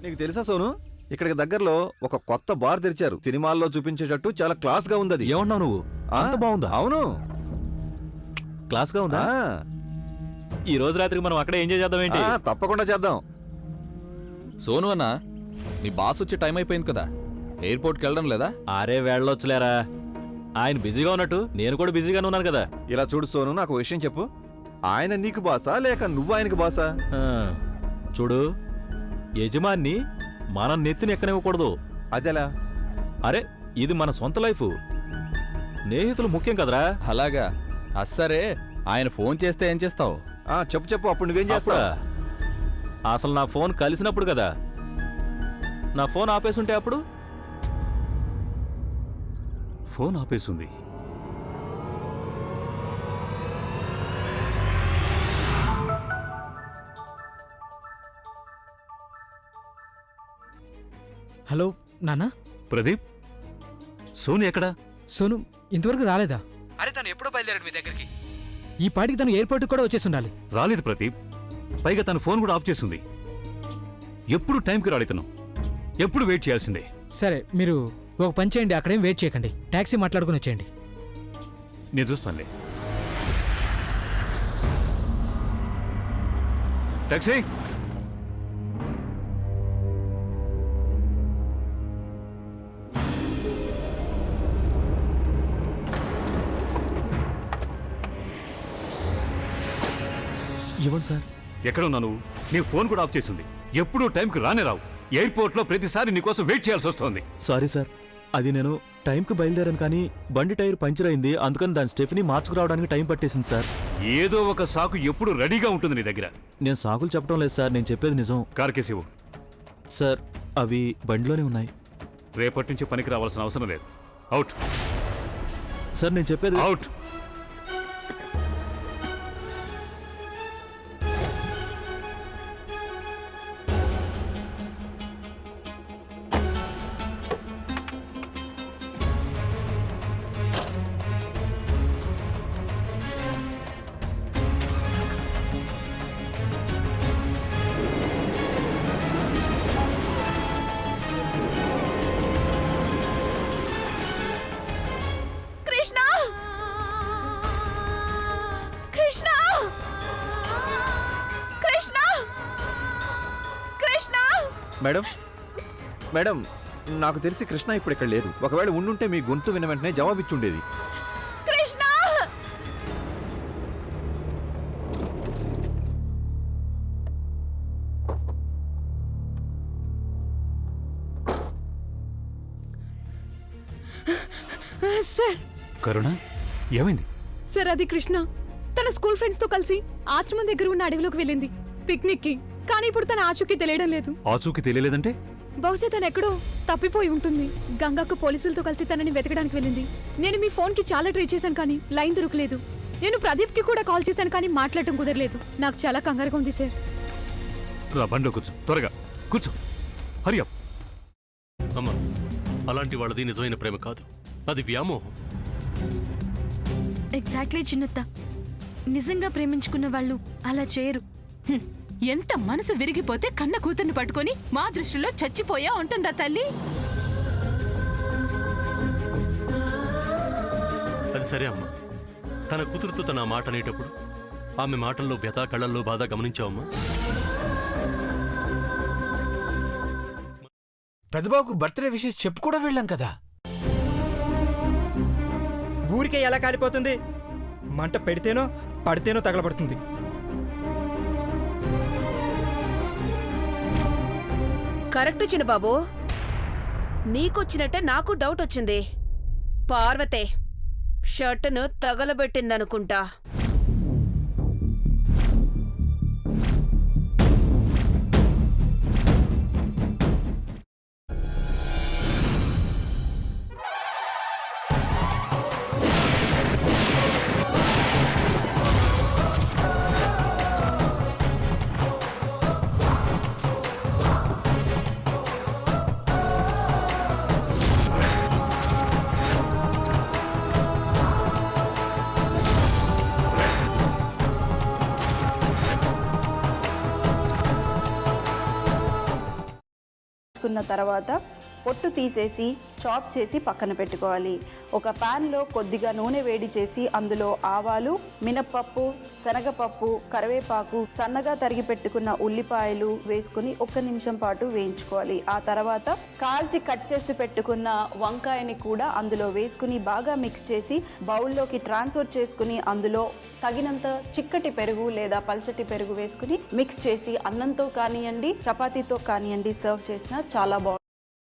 నీకు తెలుసా సోను, ఇక్కడికి దగ్గరలో ఒక కొత్త బార్ తెరిచారు. సినిమాల్లో చూపించేటట్టు చాలా క్లాస్ గా ఉంది. ఏమన్నావు నువ్వు? అంత బాగుందా? అవును, క్లాస్ గా ఉందా? ఈ రోజు రాత్రికి మనం అక్కడే ఎంజాయ్ చేద్దాం ఏంటి? తప్పకుండా చేద్దాం. సోను అన్న, నీ బాస్ వచ్చే టైం అయిపోయింది కదా, ఎయిర్పోర్ట్కి వెళ్ళడం లేదా? అరే వెళ్ళొచ్చులేరా, ఆయన బిజీగా ఉన్నట్టు నేను కూడా బిజీగానే ఉన్నాను కదా. ఇలా చూడు సోను, నాకు విషయం చెప్పు. ఆయన నీకు బాసా లేక నువ్వు ఆయనకు బాసా? చూడు, యజమాన్ని మనం నెత్తిని ఎక్కనివ్వకూడదు. అదెలా? అరే ఇది మన సొంత లైఫ్, స్నేహితులు ముఖ్యం కదరా. అలాగా? అస్సరే, ఆయన ఫోన్ చేస్తే ఏం చేస్తావు? చెప్పు చెప్పు, అప్పుడు నువ్వేం చేస్తావు? అసలు నా ఫోన్ కలిసినప్పుడు కదా. నా ఫోన్ ఆపేసుంటే అప్పుడు? ఫోన్ ఆపేసుంది. హలో నాన్న. ప్రదీప్, సోను ఎక్కడా? సోను ఇంతవరకు రాలేదా? అరే తను ఎప్పుడో బయలుదేరాడు మీ దగ్గరికి. ఈ పాటికి తను ఎయిర్పోర్ట్కి కూడా వచ్చేసి ఉండాలి. రాలేదు ప్రదీప్, పైగా తన ఫోన్ కూడా ఆఫ్ చేసింది. ఎప్పుడు టైంకి రాడు ఇతను, ఎప్పుడు వెయిట్ చేయాల్సిందే. సరే మీరు ఒక పని చేయండి, అక్కడేం వెయిట్ చేయకండి, టాక్సీ మాట్లాడుకుని వచ్చేయండి. నేను చూస్తానులే. టాక్సీ. ఇవ్వండి సార్. ఎక్కడ ఉన్నా నువ్వు? నీ ఫోన్ కూడా ఆఫ్ చేసింది. ఎప్పుడూ టైంకి రానే రావు. ఎయిర్పోర్ట్లో ప్రతిసారి నీకోసం వెయిట్ చేయాల్సి వస్తుంది. సారీ సార్, అది నేను టైంకి బయలుదేరాను కానీ బండి టైర్ పంచర్ అయింది, అందుకని దాని స్టెఫ్ని మార్చుకురావడానికి టైం పట్టేసింది సార్. ఏదో ఒక సాకు ఎప్పుడు రెడీగా ఉంటుంది నీ దగ్గర. నేను సాకులు చెప్పడం లేదు సార్, నేను చెప్పేది నిజం. కార్కేసివు. సార్ అవి బండిలోనే ఉన్నాయి. రేపటి నుంచి పనికి రావాల్సిన అవసరం లేదు. అవుట్. సార్ నేను చెప్పేది అవుట్. మేడం, మేడం, నాకు తెలిసి కృష్ణ ఇప్పుడు ఇక్కడ లేదు. ఒకవేళ ఉండుంటే మీ గొంతు విన్న వెంటనే జవాబిచ్చుండేది. సార్. కరుణ, ఏమైంది? సార్ అది కృష్ణ తన స్కూల్ ఫ్రెండ్స్ తో కలిసి ఆశ్రమం దగ్గర ఉన్న అడవిలోకి వెళ్ళింది పిక్నిక్ కి. కానీ ఇప్పుడు తన ఆచూకీ తెలియడం లేదు. ఆచూకీ తెలియలేదంటే? బహుశా తను ఎక్కడో తప్పిపోయి ఉంటుంది. గంగాకు పోలీసులతో కలిసి తనని వెతకడానికి వెళ్ళింది. నేను మీ ఫోన్ కి చాలా ట్రై చేశాను కానీ లైన్ దొరకలేదు. నేను ప్రదీప్ కి కూడా కాల్ చేశాను కానీ మాట్లాడటం కుదరలేదు. నాకు చాలా కంగారుగా ఉంది సార్. రా బండిలో కూర్చో, త్వరగా కూర్చో. హరి అప్. అమ్మా, అలాంటి వాళ్ళది నిజమైన ప్రేమ కాదు, అది వ్యామోహం. ఎగ్జాక్ట్లీ చిన్నత్త, నిజంగా ప్రేమించుకున్న వాళ్ళు అలా చేయరు. ఎంత మనసు విరిగిపోతే కన్న కూతుర్ని పట్టుకొని మా దృష్టిలో చచ్చిపోయా ఉంటుందా తల్లి? అది సరే అమ్మా, తన కూతురుతో తన మాట అనేటప్పుడు ఆమె మాటల్లో వ్యథా, కళ్ళల్లో బాధ గమనించావమ్మా? పెద్దబాబుకు బర్త్డే విషెస్ చెప్పు కూడా వెళ్ళాం కదా. ఊరికే ఎలా కాలిపోతుంది? మంట పెడితేనో పడితేనో తగలబడుతుంది. కరెక్ట్ చిన్నబాబు, నీకొచ్చినట్టే నాకు డౌట్ వచ్చింది. పార్వతే షర్టును తగలబెట్టిందనుకుంటా. కున్న తర్వాత పొట్టు తీసేసి చాప్ చేసి పక్కన పెట్టుకోవాలి. ఒక ప్యాన్లో కొద్దిగా నూనె వేడి చేసి అందులో ఆవాలు, మినప్పప్పు, శనగపప్పు, కరివేపాకు, సన్నగా తరిగి పెట్టుకున్న ఉల్లిపాయలు వేసుకుని 1 నిమిషం పాటు వేయించుకోవాలి. ఆ తర్వాత కాల్చి కట్ చేసి పెట్టుకున్న వంకాయని కూడా అందులో వేసుకుని బాగా మిక్స్ చేసి బౌల్లోకి ట్రాన్స్ఫర్ చేసుకుని అందులో తగినంత చిక్కటి పెరుగు లేదా పల్చటి పెరుగు వేసుకుని మిక్స్ చేసి అన్నంతో కానివ్వండి, చపాతీతో కానివ్వండి సర్వ్ చేసినా చాలా బాగుంటుంది.